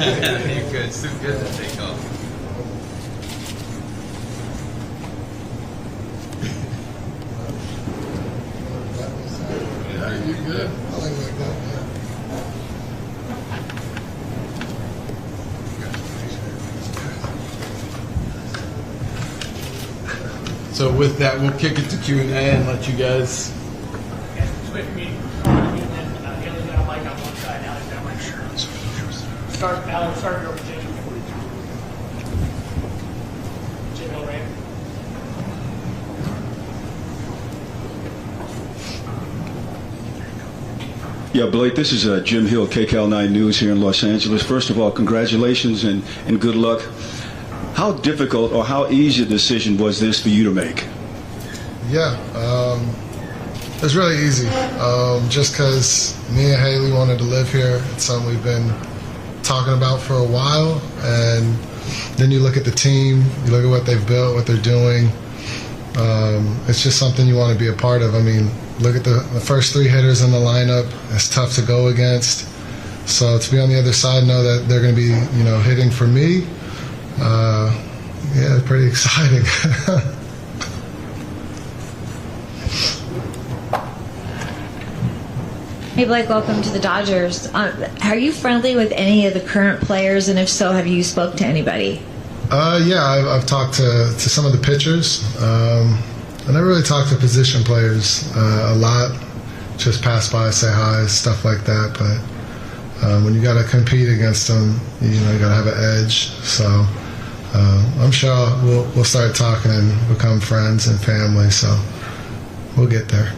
You're good. It's too good to take off. Yeah, you're good. I like that. Yeah. So with that, we'll kick it to Q&A and let you guys. Start your Jim Hill, right? Yeah, Blake, this is Jim Hill, KCAL9 News here in Los Angeles. First of all, congratulations and good luck. How difficult or how easy a decision was this for you to make? Yeah, it was really easy. Just because me and Haley wanted to live here. It's something we've been talking about for a while. And then you look at the team, you look at what they've built, what they're doing. It's just something you want to be a part of. I mean, look at the first three hitters in the lineup. It's tough to go against. So to be on the other side, know that they're going to be, hitting for me. Yeah, pretty exciting. Hey Blake, welcome to the Dodgers. Are you friendly with any of the current players, and if so, have you spoke to anybody? Yeah, I've talked to some of the pitchers. I never really talked to position players a lot. Just pass by, say hi, stuff like that. But when you got to compete against them, you got to have an edge. So I'm sure we'll start talking and become friends and family. So we'll get there.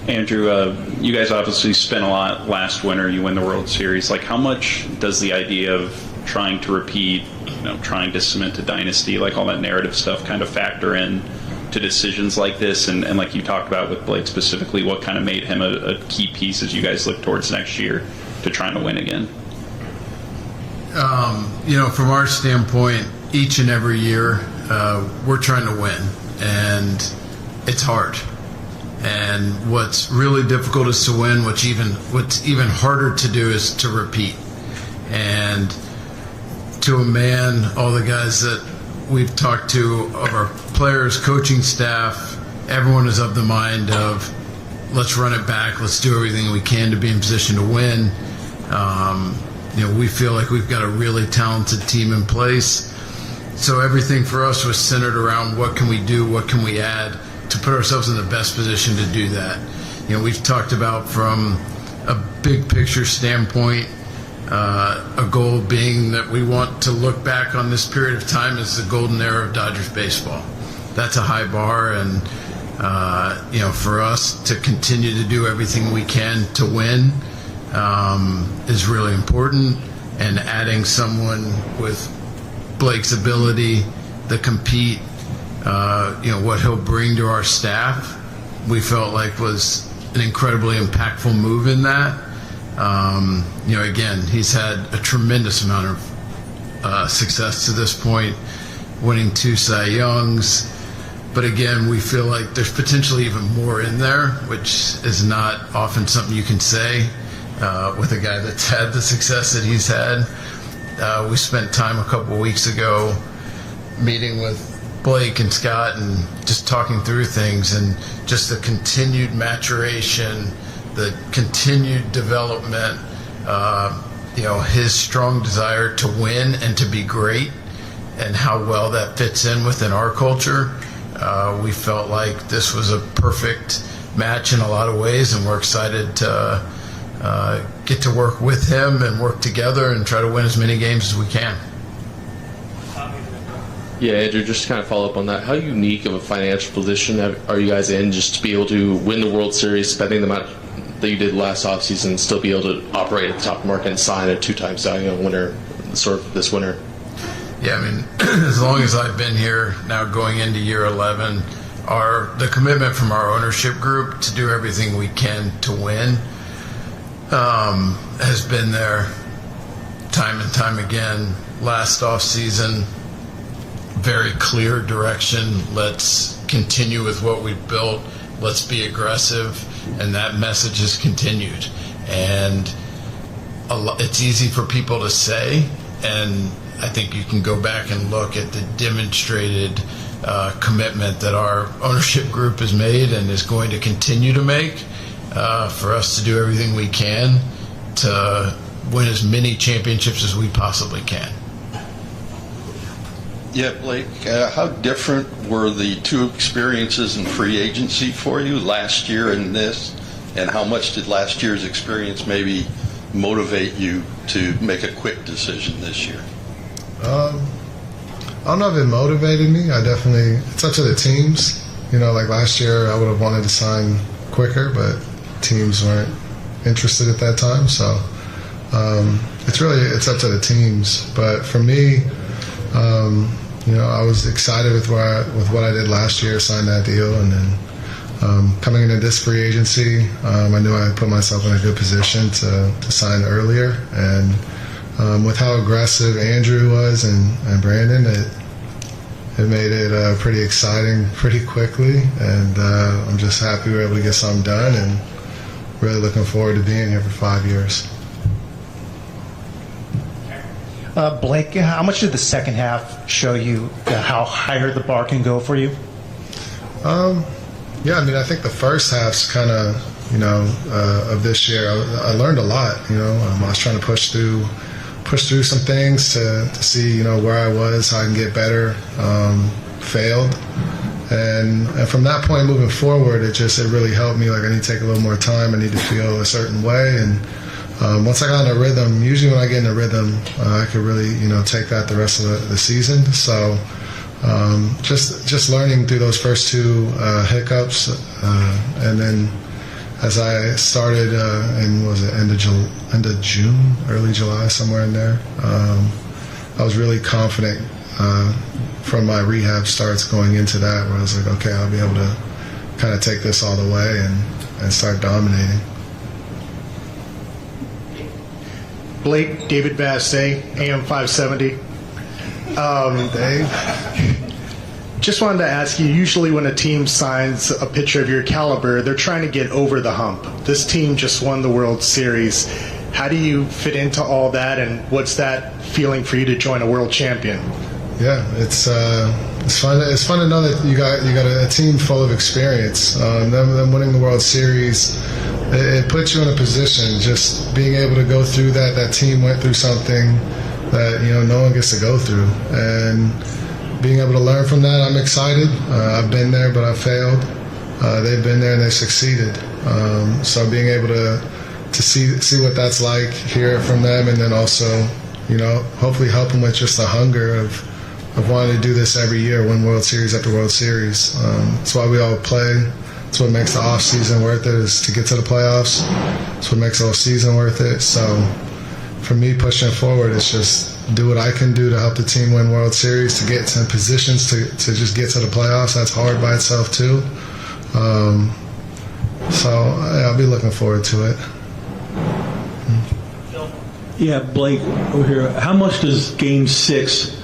Andrew, you guys obviously spent a lot last winter. You win the World Series. Like, how much does the idea of trying to repeat, trying to cement a dynasty, like all that narrative stuff, kind of factor in to decisions like this? And like you talked about with Blake specifically, what kind of made him a key piece as you guys look towards next year to trying to win again? From our standpoint, each and every year, we're trying to win, and it's hard. And what's really difficult is to win. What's even harder to do is to repeat. And to a man, all the guys that we've talked to, of our players, coaching staff, everyone is of the mind of let's run it back. Let's do everything we can to be in position to win. We feel like we've got a really talented team in place. So everything for us was centered around what can we do, what can we add to put ourselves in the best position to do that. We've talked about from a big picture standpoint, a goal being that we want to look back on this period of time as the golden era of Dodgers baseball. That's a high bar, and for us to continue to do everything we can to win is really important. And adding someone with Blake's ability to compete, what he'll bring to our staff, we felt like was an incredibly impactful move in that. Again, he's had a tremendous amount of success to this point, winning 2 Cy Youngs. But again, we feel like there's potentially even more in there, which is not often something you can say with a guy that's had the success that he's had. We spent time a couple weeks ago meeting with Blake and Scott and just talking through things, and just the continued maturation, the continued development, his strong desire to win and to be great, and how well that fits in within our culture. We felt like this was a perfect match in a lot of ways, and we're excited to get to work with him and work together and try to win as many games as we can. Yeah, Andrew, just to kind of follow up on that, how unique of a financial position are you guys in just to be able to win the World Series, spending the amount that you did last offseason, and still be able to operate at the top of the market and sign a 2-time Cy Young winner sort of this winter? Yeah, I mean, as long as I've been here, now going into year 11, the commitment from our ownership group to do everything we can to win has been there time and time again. Last offseason, very clear direction. Let's continue with what we've built. Let's be aggressive, and that message has continued. And it's easy for people to say, and I think you can go back and look at the demonstrated commitment that our ownership group has made and is going to continue to make for us to do everything we can to win as many championships as we possibly can. Yeah, Blake, how different were the two experiences in free agency for you, last year and this? And how much did last year's experience maybe motivate you to make a quick decision this year? I don't know if it motivated me. It's up to the teams. Like last year, I would have wanted to sign quicker, but teams weren't interested at that time. So it's up to the teams. But for me, I was excited with what I did last year, signed that deal, and then coming into this free agency, I knew I had put myself in a good position to sign earlier. And with how aggressive Andrew was and Brandon, it made it pretty exciting pretty quickly. And I'm just happy we were able to get something done, and really looking forward to being here for 5 years. Blake, how much did the second half show you how higher the bar can go for you? I think the first half's kind of, of this year, I learned a lot. I was trying to push through some things to see, where I was, how I can get better. Failed, and from that point moving forward, it really helped me. Like, I need to take a little more time. I need to feel a certain way, and once I got in a rhythm, usually when I get in a rhythm, I could really, take that the rest of the season. So just learning through those first two hiccups, and then as I started in, end of June, early July, somewhere in there, I was really confident from my rehab starts going into that, where I was like, okay, I'll be able to kind of take this all the way and start dominating. Blake, David Bassett, AM 570. Dave? Just wanted to ask you, usually when a team signs a pitcher of your caliber, they're trying to get over the hump. This team just won the World Series. How do you fit into all that, and what's that feeling for you to join a world champion? Yeah, it's fun. It's fun to know that you got a team full of experience. Them winning the World Series, it puts you in a position. Just being able to go through that. That team went through something that no one gets to go through, and being able to learn from that, I'm excited. I've been there, but I failed. They've been there and they succeeded. So being able to see what that's like, hear it from them, and then also, hopefully help them with just the hunger of wanting to do this every year, win World Series after World Series. That's why we all play. That's what makes the off season worth it, is to get to the playoffs. That's what makes the whole season worth it. So for me, pushing forward, it's just do what I can do to help the team win World Series, to get to positions to just get to the playoffs. That's hard by itself too. So I'll be looking forward to it. Yeah, Blake, over here. How much does Game 6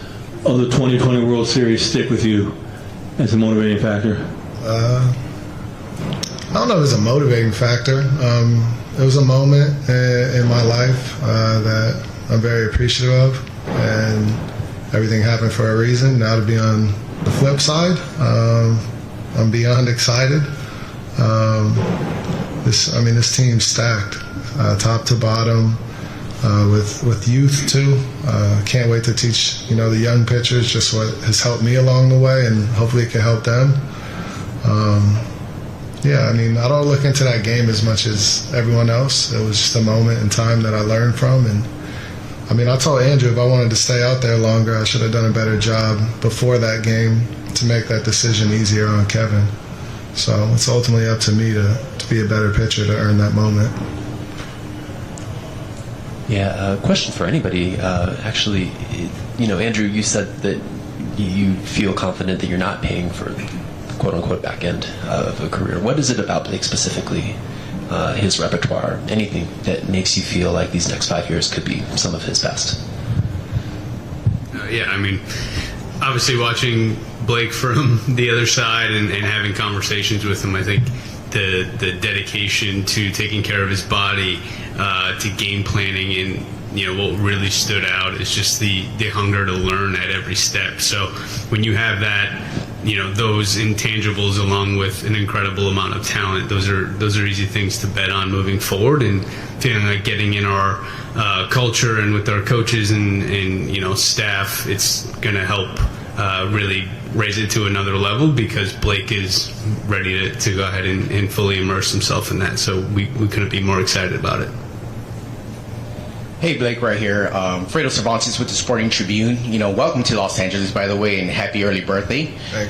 of the 2020 World Series stick with you as a motivating factor? I don't know if it's a motivating factor. It was a moment in my life that I'm very appreciative of, and everything happened for a reason. Now to be on the flip side, I'm beyond excited. This team's stacked, top to bottom, with youth too. Can't wait to teach the young pitchers just what has helped me along the way, and hopefully it can help them. I don't look into that game as much as everyone else. It was just a moment in time that I learned from, and I told Andrew if I wanted to stay out there longer, I should have done a better job before that game to make that decision easier on Kevin. So it's ultimately up to me to be a better pitcher to earn that moment. Yeah, a question for anybody. Actually, Andrew, you said that you feel confident that you're not paying for the quote-unquote back end of a career. What is it about Blake specifically, his repertoire, anything that makes you feel like these next 5 years could be some of his best? Obviously watching Blake from the other side and having conversations with him, I think the dedication to taking care of his body, to game planning, and what really stood out is just the hunger to learn at every step. So when you have that, those intangibles along with an incredible amount of talent, those are easy things to bet on moving forward, and feeling like getting in our culture and with our coaches and staff, it's going to help really raise it to another level, because Blake is ready to go ahead and fully immerse himself in that. So we couldn't be more excited about it. Hey, Blake, right here. Fredo Cervantes with the Sporting Tribune. Welcome to Los Angeles, by the way, and happy early birthday. Thank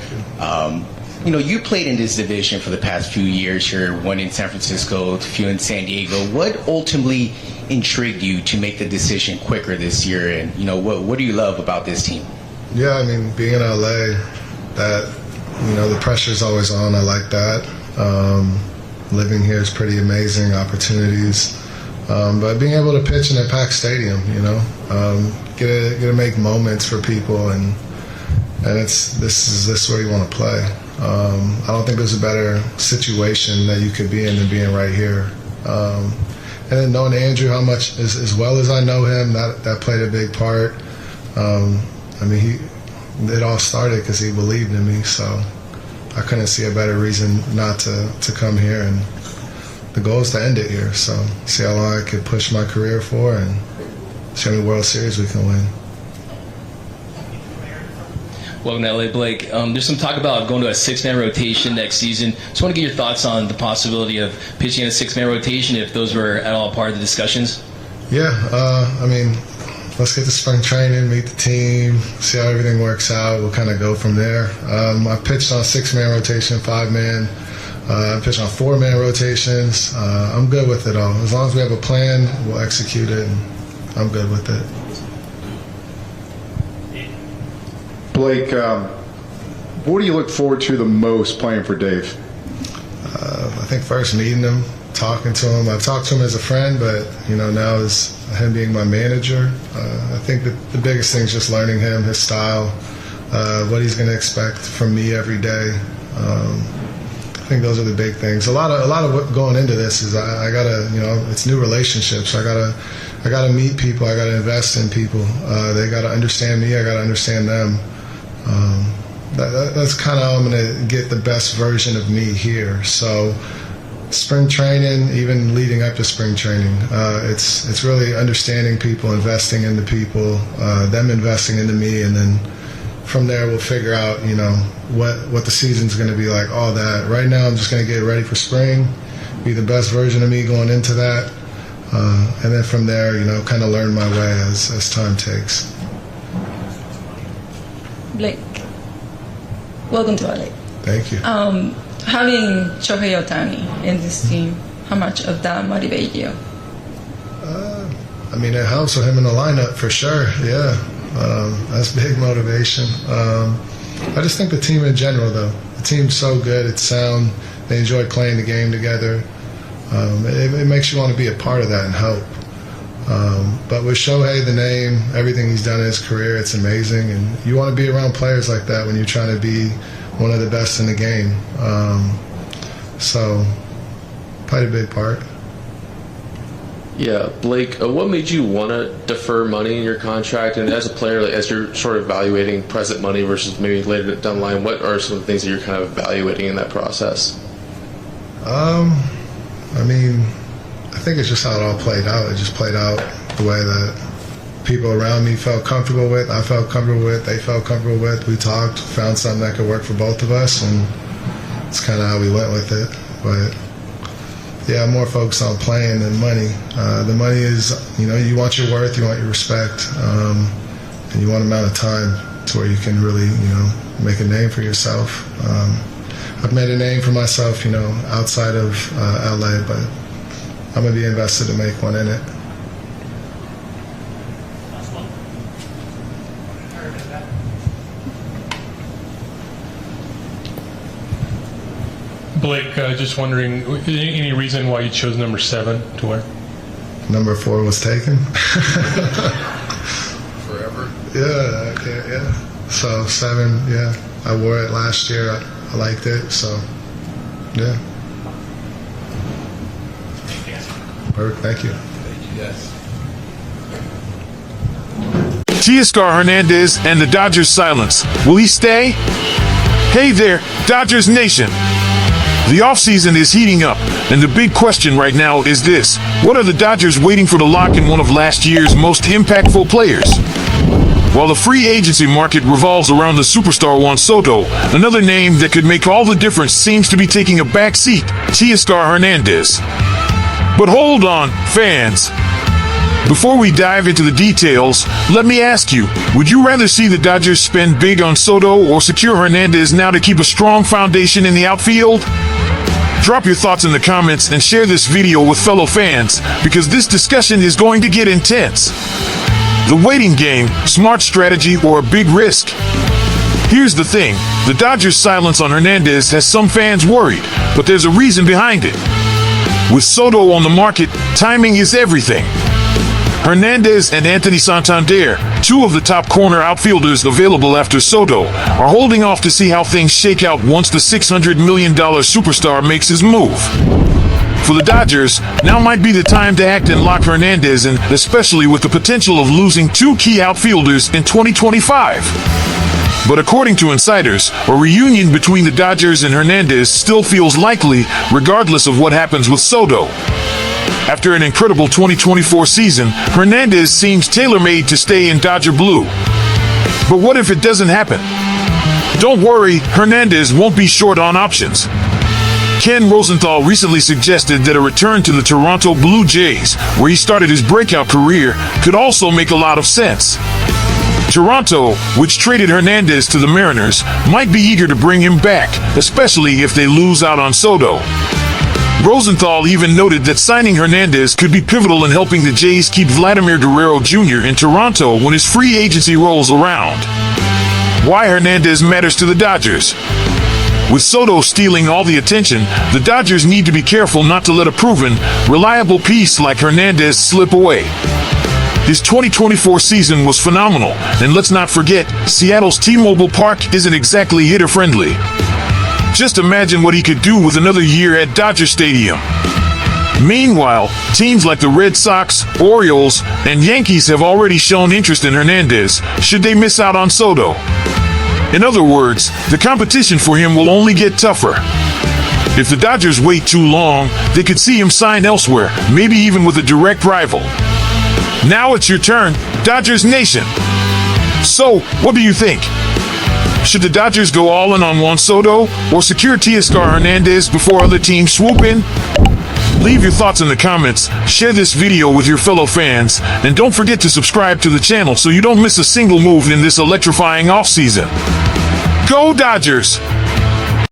you. You played in this division for the past few years here, one in San Francisco, a few in San Diego. What ultimately intrigued you to make the decision quicker this year? And, what do you love about this team? Yeah, I mean, being in LA, that, the pressure's always on. I like that. Living here is pretty amazing, opportunities. But being able to pitch in a packed stadium, get to make moments for people, and this is where you want to play. I don't think there's a better situation that you could be in than being right here. And then knowing Andrew, how much as well as I know him, that played a big part. It all started because he believed in me, so I couldn't see a better reason not to come here. And the goal is to end it here, so see how long I can push my career for, and see how many World Series we can win. Welcome to LA, Blake. There's some talk about going to a 6-man rotation next season. Just want to get your thoughts on the possibility of pitching in a 6-man rotation, if those were at all part of the discussions. Yeah, let's get to spring training, meet the team, see how everything works out. We'll kind of go from there. I pitched on 6-man rotation, 5-man. I pitched on 4-man rotations. I'm good with it all. As long as we have a plan, we'll execute it, and I'm good with it. Blake, what do you look forward to the most playing for Dave? I think first meeting him, talking to him. I've talked to him as a friend, but now as him being my manager, I think that the biggest thing is just learning him, his style, what he's going to expect from me every day. I think those are the big things. A lot of what going into this is I gotta, it's new relationships. I gotta meet people. I gotta invest in people. They gotta understand me. I gotta understand them. That's kind of how I'm gonna get the best version of me here. So spring training, even leading up to spring training, it's really understanding people, investing into people, them investing into me, and then from there we'll figure out, what the season's going to be like, all that. Right now I'm just going to get ready for spring, be the best version of me going into that, and then from there, kind of learn my way as time takes. Blake, welcome to LA. Thank you. Having Shohei Ohtani in this team, how much of that motivated you? It helps with him in the lineup for sure, yeah. That's big motivation. I just think the team in general, though, the team's so good, it's sound, they enjoy playing the game together. It makes you want to be a part of that and help. But with Shohei, the name, everything he's done in his career, it's amazing, and you want to be around players like that when you're trying to be one of the best in the game. So played a big part. Yeah, Blake, what made you want to defer money in your contract? And as a player, as you're sort of evaluating present money versus maybe later down the line, what are some of the things that you're kind of evaluating in that process? I think it's just how it all played out. It just played out the way that people around me felt comfortable with, I felt comfortable with, they felt comfortable with. We talked, found something that could work for both of us, and it's kind of how we went with it. But yeah, I'm more focused on playing than money. The money is, you want your worth, you want your respect, and you want amount of time to where you can really, make a name for yourself. I've made a name for myself, outside of LA, but I'm going to be invested to make one in it. Blake, just wondering, any reason why you chose number 7 to wear? Number 4 was taken. Forever. Yeah, okay, yeah. So 7, yeah. I wore it last year. I liked it. So, yeah. Perfect. Thank you. Yes. Teoscar Hernandez and the Dodgers silence. Will he stay? Hey there, Dodgers Nation. The offseason is heating up, and the big question right now is this. What are the Dodgers waiting for to lock in one of last year's most impactful players? While the free agency market revolves around the superstar Juan Soto, another name that could make all the difference seems to be taking a back seat, Teoscar Hernandez. But hold on, fans. Before we dive into the details, let me ask you, would you rather see the Dodgers spend big on Soto or secure Hernandez now to keep a strong foundation in the outfield? Drop your thoughts in the comments and share this video with fellow fans, because this discussion is going to get intense. The waiting game, smart strategy, or a big risk? Here's the thing, the Dodgers' silence on Hernandez has some fans worried, but there's a reason behind it. With Soto on the market, timing is everything. Hernández and Anthony Santander, two of the top corner outfielders available after Soto, are holding off to see how things shake out once the $600 million superstar makes his move. For the Dodgers, now might be the time to act and lock Hernández in, especially with the potential of losing two key outfielders in 2025. But according to insiders, a reunion between the Dodgers and Hernández still feels likely, regardless of what happens with Soto. After an incredible 2024 season, Hernández seems tailor-made to stay in Dodger blue. But what if it doesn't happen? Don't worry, Hernández won't be short on options. Ken Rosenthal recently suggested that a return to the Toronto Blue Jays, where he started his breakout career, could also make a lot of sense. Toronto, which traded Hernández to the Mariners, might be eager to bring him back, especially if they lose out on Soto. Rosenthal even noted that signing Hernández could be pivotal in helping the Jays keep Vladimir Guerrero Jr. in Toronto when his free agency rolls around. Why Hernández matters to the Dodgers? With Soto stealing all the attention, the Dodgers need to be careful not to let a proven, reliable piece like Hernández slip away. His 2024 season was phenomenal, and let's not forget, Seattle's T-Mobile Park isn't exactly hitter-friendly. Just imagine what he could do with another year at Dodger Stadium. Meanwhile, teams like the Red Sox, Orioles, and Yankees have already shown interest in Hernández, should they miss out on Soto. In other words, the competition for him will only get tougher. If the Dodgers wait too long, they could see him sign elsewhere, maybe even with a direct rival. Now it's your turn, Dodgers Nation. So, what do you think? Should the Dodgers go all in on Juan Soto or secure Teoscar Hernandez before other teams swoop in? Leave your thoughts in the comments, share this video with your fellow fans, and don't forget to subscribe to the channel so you don't miss a single move in this electrifying offseason. Go Dodgers!